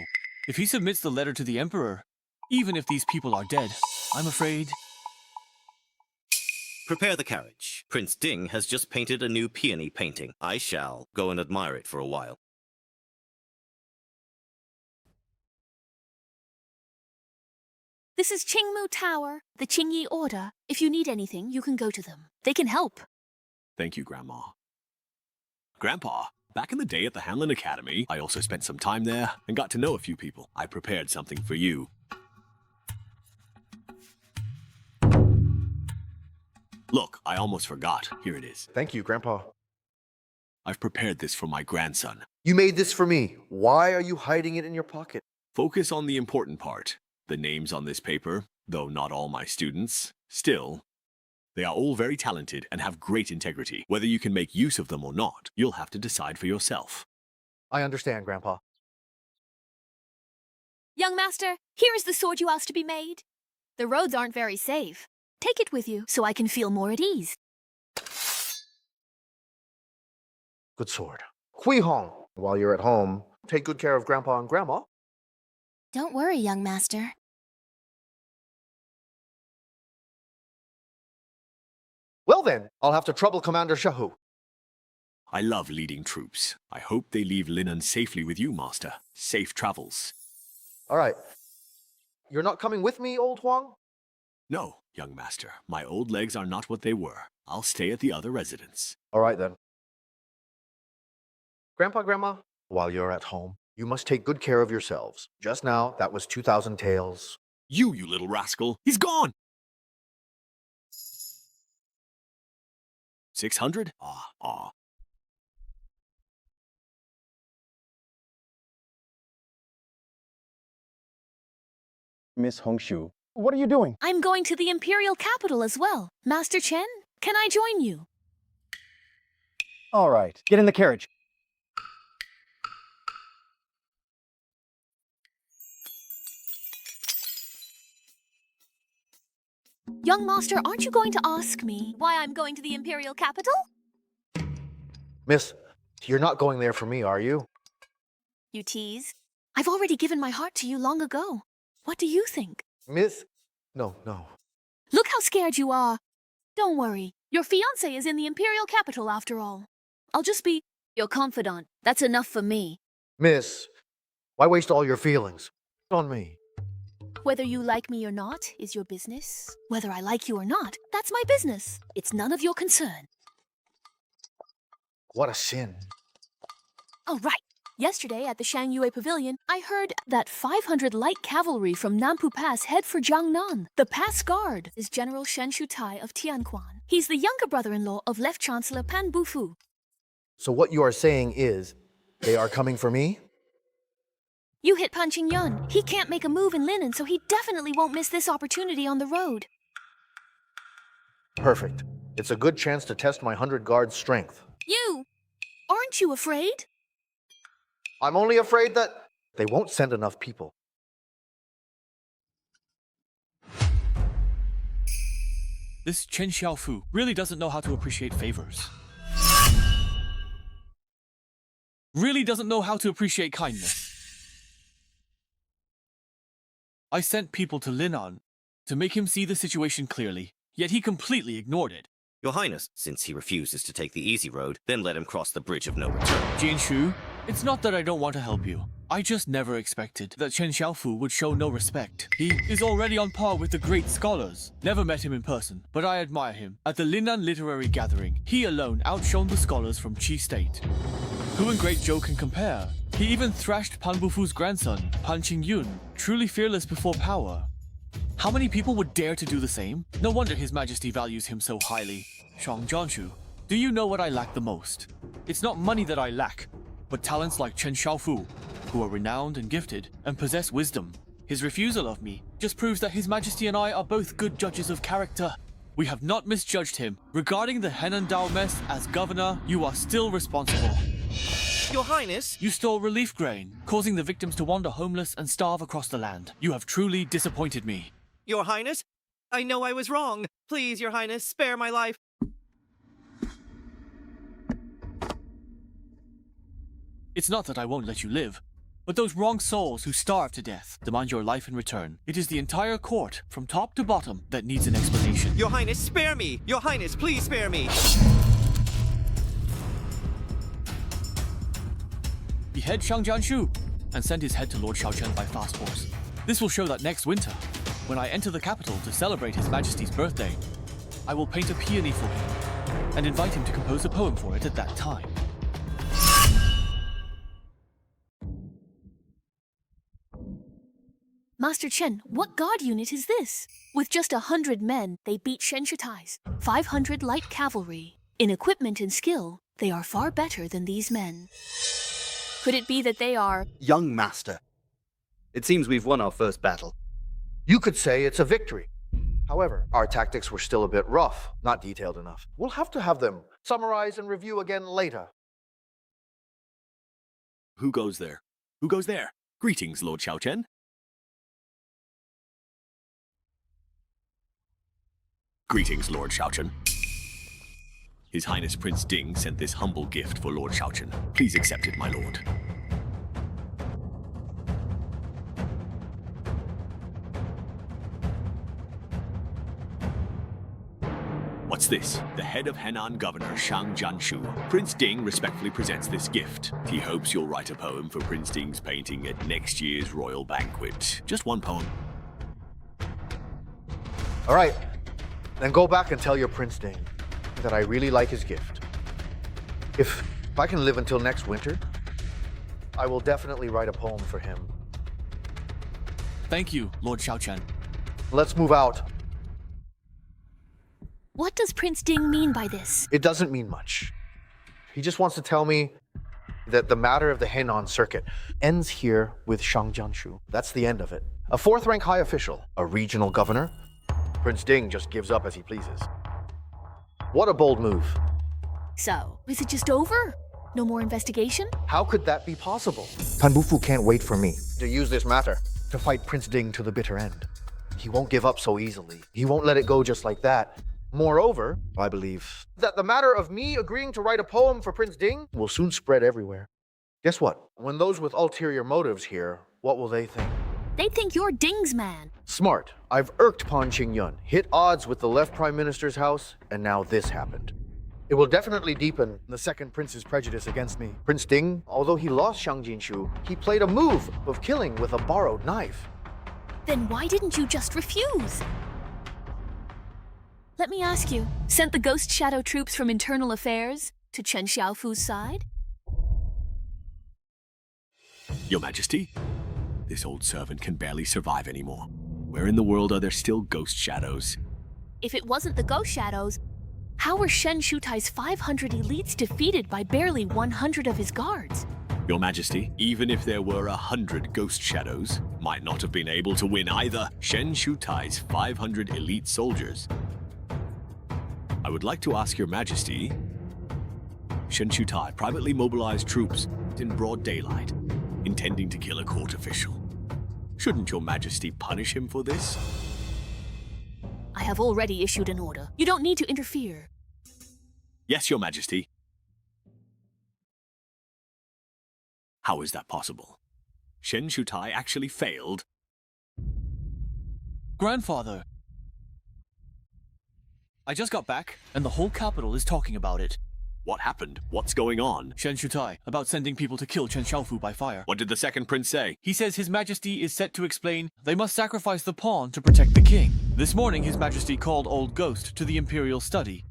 If he submits the letter to the Emperor, even if these people are dead, I'm afraid... Prepare the carriage. Prince Ding has just painted a new peony painting. I shall go and admire it for a while. This is Qingmu Tower, the Qingyi Order. If you need anything, you can go to them. They can help. Thank you, Grandma. Grandpa, back in the day at the Hanlin Academy, I also spent some time there and got to know a few people. I prepared something for you. Look, I almost forgot. Here it is. Thank you, Grandpa. I've prepared this for my grandson. You made this for me. Why are you hiding it in your pocket? Focus on the important part. The names on this paper, though not all my students, still, they are all very talented and have great integrity. Whether you can make use of them or not, you'll have to decide for yourself. I understand, Grandpa. Young master, here is the sword you asked to be made. The roads aren't very safe. Take it with you so I can feel more at ease. Good sword. Hui Hong, while you're at home, take good care of Grandpa and Grandma. Don't worry, young master. Well then, I'll have to trouble Commander Shahu. I love leading troops. I hope they leave Linan safely with you, Master. Safe travels. All right. You're not coming with me, old Huang? No, young master. My old legs are not what they were. I'll stay at the other residence. All right then. Grandpa, Grandma, while you're at home, you must take good care of yourselves. Just now, that was 2,000 taels. You little rascal. He's gone! 600? Ah. Miss Hongshu, what are you doing? I'm going to the Imperial Capital as well. Master Chen, can I join you? All right, get in the carriage. Young master, aren't you going to ask me why I'm going to the Imperial Capital? Miss, you're not going there for me, are you? You tease. I've already given my heart to you long ago. What do you think? Miss? No. Look how scared you are. Don't worry. Your fiancé is in the Imperial Capital after all. I'll just be your confidant. That's enough for me. Miss, why waste all your feelings on me? Whether you like me or not is your business. Whether I like you or not, that's my business. It's none of your concern. What a sin. Oh, right. Yesterday at the Shangyue Pavilion, I heard that 500 light cavalry from Nampu Pass head for Jiangnan. The pass guard is General Shen Shutai of Tianquan. He's the younger brother-in-law of Left Chancellor Pan Bufu. So what you are saying is, they are coming for me? You hit Pan Qingyun. He can't make a move in Linen, so he definitely won't miss this opportunity on the road. Perfect. It's a good chance to test my 100 guards' strength. You! Aren't you afraid? I'm only afraid that they won't send enough people. This Chen Xiaofu really doesn't know how to appreciate favors. Really doesn't know how to appreciate kindness. I sent people to Linan to make him see the situation clearly, yet he completely ignored it. Your Highness, since he refuses to take the easy road, then let him cross the bridge of no return. Jinshu, it's not that I don't want to help you. I just never expected that Chen Xiaofu would show no respect. He is already on par with the great scholars. Never met him in person, but I admire him. At the Linan Literary Gathering, he alone outshone the scholars from Qi State. Who in Great Zhou can compare? He even thrashed Pan Bufu's grandson, Pan Qingyun, truly fearless before power. How many people would dare to do the same? No wonder His Majesty values him so highly. Shang Jianshu, do you know what I lack the most? It's not money that I lack, but talents like Chen Xiaofu, who are renowned and gifted and possess wisdom. His refusal of me just proves that His Majesty and I are both good judges of character. We have not misjudged him. Regarding the Henan Dao mess, as governor, you are still responsible. Your Highness? You stole relief grain, causing the victims to wander homeless and starve across the land. You have truly disappointed me. Your Highness? I know I was wrong. Please, Your Highness, spare my life. It's not that I won't let you live, but those wrong souls who starve to death demand your life in return. It is the entire court, from top to bottom, that needs an explanation. Your Highness, spare me! Your Highness, please spare me! Behead Shang Jianshu and send his head to Lord Xiaochen by fast horse. This will show that next winter, when I enter the capital to celebrate His Majesty's birthday, I will paint a peony for him and invite him to compose a poem for it at that time. Master Chen, what god unit is this? With just 100 men, they beat Shen Shutai's 500 light cavalry. In equipment and skill, they are far better than these men. Could it be that they are... Young master. It seems we've won our first battle. You could say it's a victory. However, our tactics were still a bit rough, not detailed enough. We'll have to have them summarize and review again later. Who goes there? Who goes there? Greetings, Lord Xiaochen. Greetings, Lord Xiaochen. His Highness Prince Ding sent this humble gift for Lord Xiaochen. Please accept it, my lord. What's this? The head of Henan Governor Shang Jianshu. Prince Ding respectfully presents this gift. He hopes you'll write a poem for Prince Ding's painting at next year's royal banquet. Just one poem. All right, then go back and tell your Prince Ding that I really like his gift. If I can live until next winter, I will definitely write a poem for him. Thank you, Lord Xiaochen. Let's move out. What does Prince Ding mean by this? It doesn't mean much. He just wants to tell me that the matter of the Henan circuit ends here with Shang Jianshu. That's the end of it. A 4th rank high official, a regional governor. Prince Ding just gives up as he pleases. What a bold move. So, is it just over? No more investigation? How could that be possible? Pan Bufu can't wait for me to use this matter to fight Prince Ding to the bitter end. He won't give up so easily. He won't let it go just like that. Moreover, I believe that the matter of me agreeing to write a poem for Prince Ding will soon spread everywhere. Guess what? When those with ulterior motives hear, what will they think? They think you're Ding's man. Smart. I've irked Pan Qingyun, hit odds with the left prime minister's house, and now this happened. It will definitely deepen the second prince's prejudice against me. Prince Ding, although he lost Shang Jinshu, he played a move of killing with a borrowed knife. Then why didn't you just refuse? Let me ask you, sent the Ghost Shadow troops from Internal Affairs to Chen Xiaofu's side? Your Majesty, this old servant can barely survive anymore. Where in the world are there still ghost shadows? If it wasn't the Ghost Shadows, how were Shen Shutai's 500 elites defeated by barely 100 of his guards? Your Majesty, even if there were 100 ghost shadows, might not have been able to win either. Shen Shutai's 500 elite soldiers. I would like to ask Your Majesty, Shen Shutai privately mobilized troops in broad daylight, intending to kill a court official. Shouldn't Your Majesty punish him for this? I have already issued an order. You don't need to interfere. Yes, Your Majesty. How is that possible? Shen Shutai actually failed? Grandfather, I just got back, and the whole capital is talking about it. What happened? What's going on? Shen Shutai, about sending people to kill Chen Xiaofu by fire. What did the second prince say? He says His Majesty is set to explain they must sacrifice the pawn to protect the king. This morning, His Majesty called Old Ghost to the Imperial study.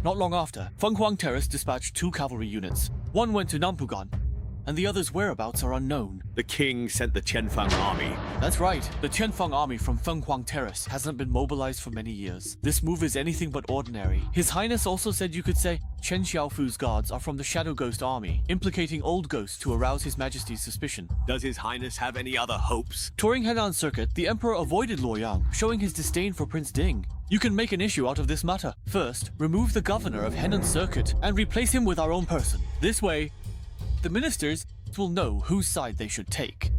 Not long after, Feng Huang Terrace dispatched 2 cavalry units. One went to Nampugan, and the others' whereabouts are unknown. The king sent the Qianfang army. That's right. The Qianfang army from Fenghuang Terrace hasn't been mobilized for many years. This move is anything but ordinary. His Highness also said you could say Chen Xiaofu's guards are from the Shadow Ghost army, implicating old ghosts to arouse His Majesty's suspicion. Does His Highness have any other hopes? Touring Henan Circuit, the Emperor avoided Luoyang, showing his disdain for Prince Ding. You can make an issue out of this matter. First, remove the governor of Henan Circuit and replace him with our own person. This way, the ministers will know whose side they should take.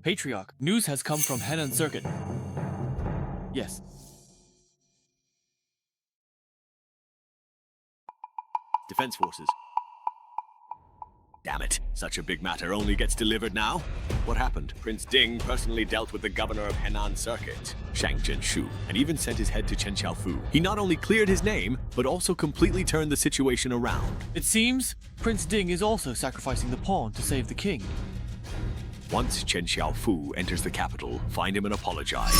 Patriarch, news has come from Henan Circuit. Yes. Defense forces. Damn it. Such a big matter only gets delivered now. What happened? Prince Ding personally dealt with the governor of Henan Circuit, Shang Zhenshu, and even sent his head to Chen Xiaofu. He not only cleared his name, but also completely turned the situation around. It seems Prince Ding is also sacrificing the pawn to save the king. Once Chen Xiaofu enters the capital, find him and apologize.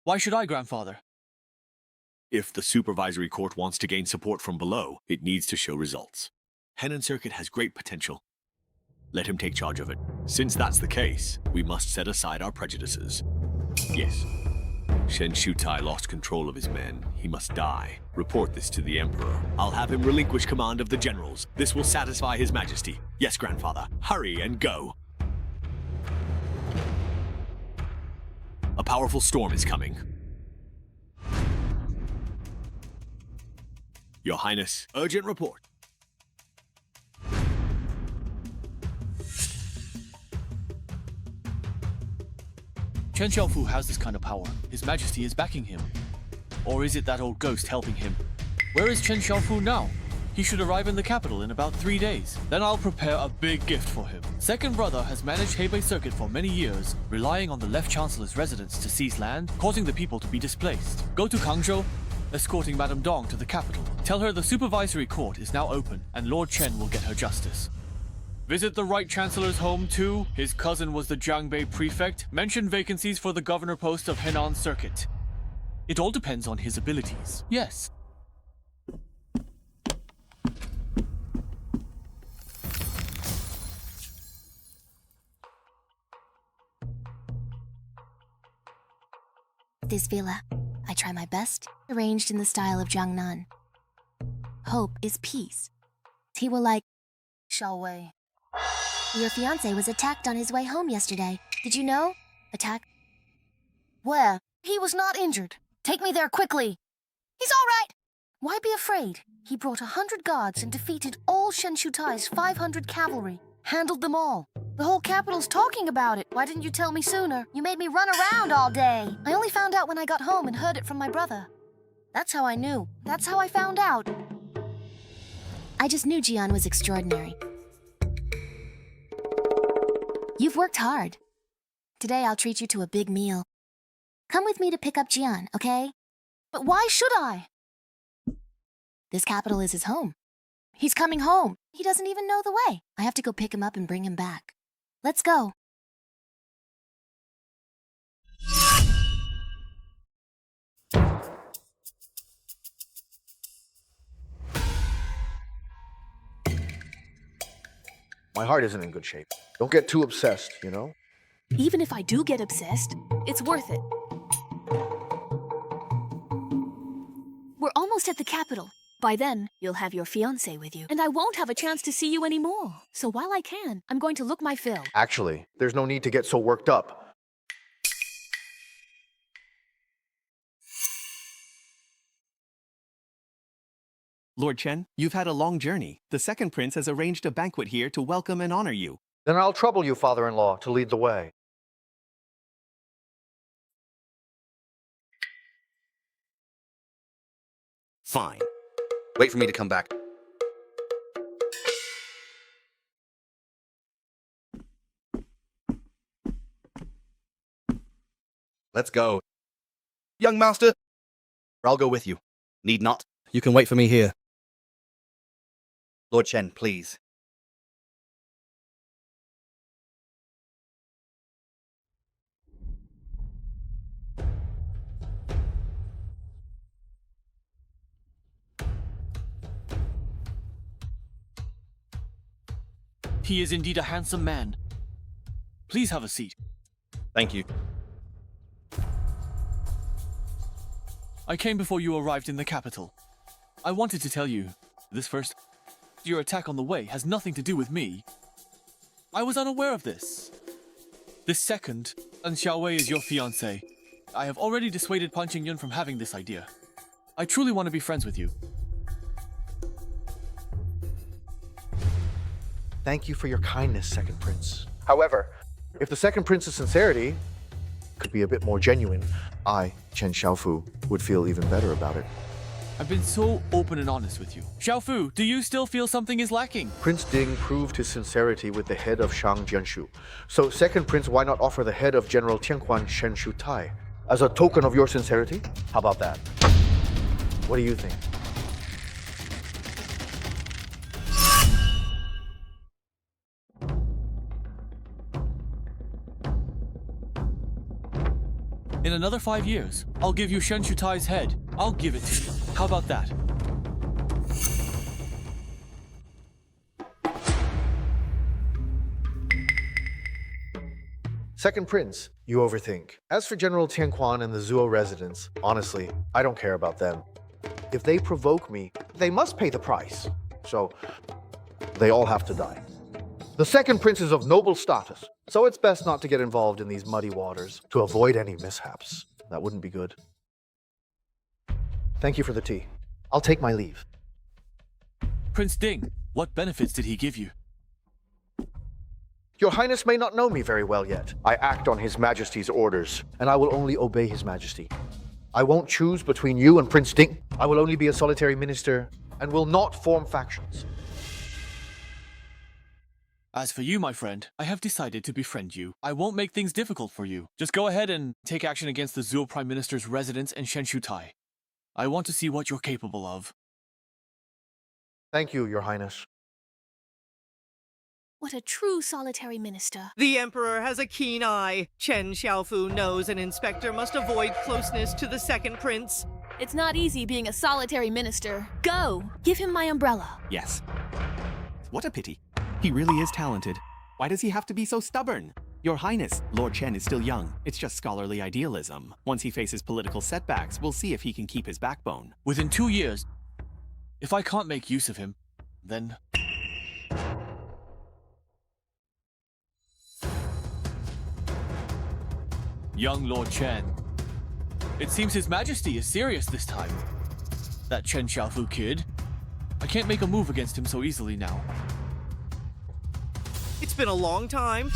Why should I, grandfather? If the supervisory court wants to gain support from below, it needs to show results. Henan Circuit has great potential. Let him take charge of it. Since that's the case, we must set aside our prejudices. Yes. Shen Shutai lost control of his men. He must die. Report this to the Emperor. I'll have him relinquish command of the generals. This will satisfy His Majesty. Yes, grandfather. Hurry and go. A powerful storm is coming. Your Highness, urgent report. Chen Xiaofu has this kind of power. His Majesty is backing him. Or is it that old ghost helping him? Where is Chen Xiaofu now? He should arrive in the capital in about 3 days. Then I'll prepare a big gift for him. Second brother has managed Hebei Circuit for many years, relying on the left chancellor's residence to seize land, causing the people to be displaced. Go to Kangzhou, escorting Madame Dong to the capital. Tell her the supervisory court is now open, and Lord Chen will get her justice. Visit the right chancellor's home too. His cousin was the Jiangbei prefect. Mention vacancies for the governor post of Henan Circuit. It all depends on his abilities. Yes. This villa, I try my best, arranged in the style of Jiangnan. Hope is peace. He will like Shao Wei. Your fiancé was attacked on his way home yesterday. Did you know? Attack? Where? He was not injured. Take me there quickly. He's all right. Why be afraid? He brought 100 guards and defeated all Shen Shutai's 500 cavalry. Handled them all. The whole capital's talking about it. Why didn't you tell me sooner? You made me run around all day. I only found out when I got home and heard it from my brother. That's how I knew. That's how I found out. I just knew Jian was extraordinary. You've worked hard. Today I'll treat you to a big meal. Come with me to pick up Jian, okay? But why should I? This capital is his home. He's coming home. He doesn't even know the way. I have to go pick him up and bring him back. Let's go. My heart isn't in good shape. Don't get too obsessed, you know? Even if I do get obsessed, it's worth it. We're almost at the capital. By then, you'll have your fiancé with you, and I won't have a chance to see you anymore. So while I can, I'm going to look my fill. Actually, there's no need to get so worked up. Lord Chen, you've had a long journey. The second prince has arranged a banquet here to welcome and honor you. Then I'll trouble you, father-in-law, to lead the way. Fine. Wait for me to come back. Let's go. Young master, I'll go with you. Need not. You can wait for me here. Lord Chen, please. He is indeed a handsome man. Please have a seat. Thank you. I came before you arrived in the capital. I wanted to tell you, this first, your attack on the way has nothing to do with me. I was unaware of this. This second, and Xiaowei is your fiancé. I have already dissuaded Pan Qingyun from having this idea. I truly want to be friends with you. Thank you for your kindness, Second Prince. However, if the Second Prince's sincerity could be a bit more genuine, I, Chen Xiaofu, would feel even better about it. I've been so open and honest with you. Xiaofu, do you still feel something is lacking? Prince Ding proved his sincerity with the head of Shang Jianshu. So, Second Prince, why not offer the head of General Tianquan Shen Shu Tai as a token of your sincerity? How about that? What do you think? In another 5 years, I'll give you Shen Shu Tai's head. I'll give it to you. How about that? Second Prince, you overthink. As for General Tianquan and the Zuo residents, honestly, I don't care about them. If they provoke me, they must pay the price. So, they all have to die. The Second Prince is of noble status, so it's best not to get involved in these muddy waters to avoid any mishaps. That wouldn't be good. Thank you for the tea. I'll take my leave. Prince Ding, what benefits did he give you? Your Highness may not know me very well yet. I act on His Majesty's orders, and I will only obey His Majesty. I won't choose between you and Prince Ding. I will only be a solitary minister and will not form factions. As for you, my friend, I have decided to befriend you. I won't make things difficult for you. Just go ahead and take action against the Zuo Prime Minister's residence and Shen Shu Tai. I want to see what you're capable of. Thank you, Your Highness. What a true solitary minister. The Emperor has a keen eye. Chen Xiaofu knows an inspector must avoid closeness to the Second Prince. It's not easy being a solitary minister. Go! Give him my umbrella. Yes. What a pity. He really is talented. Why does he have to be so stubborn? Your Highness, Lord Chen is still young. It's just scholarly idealism. Once he faces political setbacks, we'll see if he can keep his backbone. Within 2 years, if I can't make use of him, then... Young Lord Chen. It seems His Majesty is serious this time. That Chen Xiaofu kid. I can't make a move against him so easily now. It's been a long time.